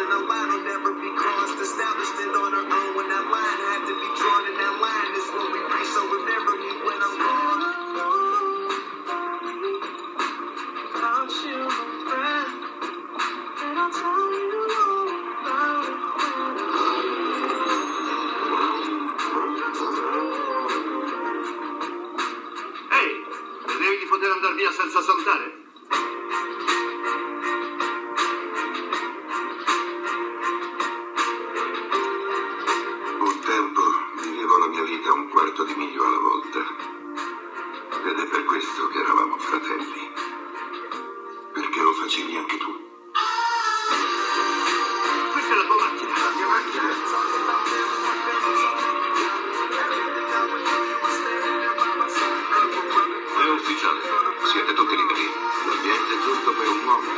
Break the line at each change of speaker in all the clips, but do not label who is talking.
and the line will never be crossed. Established it on our own when that line had to be drawn, and that line is what we reach. So remember me when I'm gone. Without you, my friend, and I'll tell you all about it.
Ehi, credevi di poter andare via senza salutare?
Un tempo vivevo la mia vita un quarto di miglio alla volta. Ed è per questo che eravamo fratelli. Perché lo facevi anche tu.
Questa è la tua macchina.
La mia macchina? È ufficiale. Siete tutti liberi. L'ambiente è giusto per un uomo.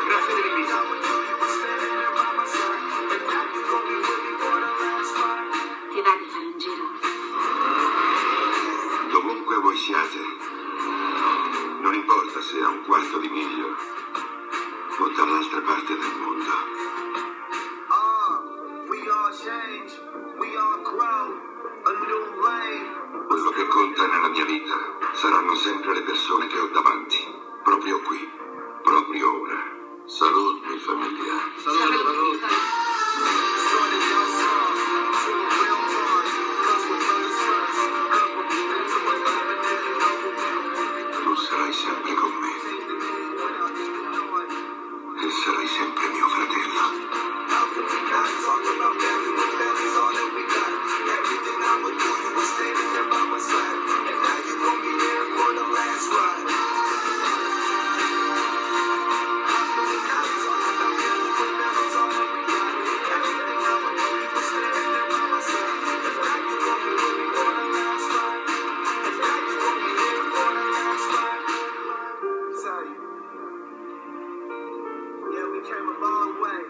Grazie dell'invito.
Ti va di fare un giro?
Dovunque voi siate, non importa se a un quarto di miglio o dall'altra parte del mondo.
We all change, we all grow, a new lane.
Quello che conta nella mia vita saranno sempre le persone che ho davanti, proprio qui, proprio ora. Salute, famiglia.
Salute.
Started down small, to a real bond, 'cause we're brothers first. Couple things in my life and then you know what we do.
Tu sarai sempre con me e sarai sempre mio fratello.
How could we not talk about family when family's all that we got? Everything I would do, you were standing there by my side. And now you gon' be there for the last ride. How could we not talk about family when family's all that we got? Everything I would do, you were standing there by my side. And now you gon' be with me for the last ride. And now you gon' be there for the last ride. Tell you. Yeah, we came a long way.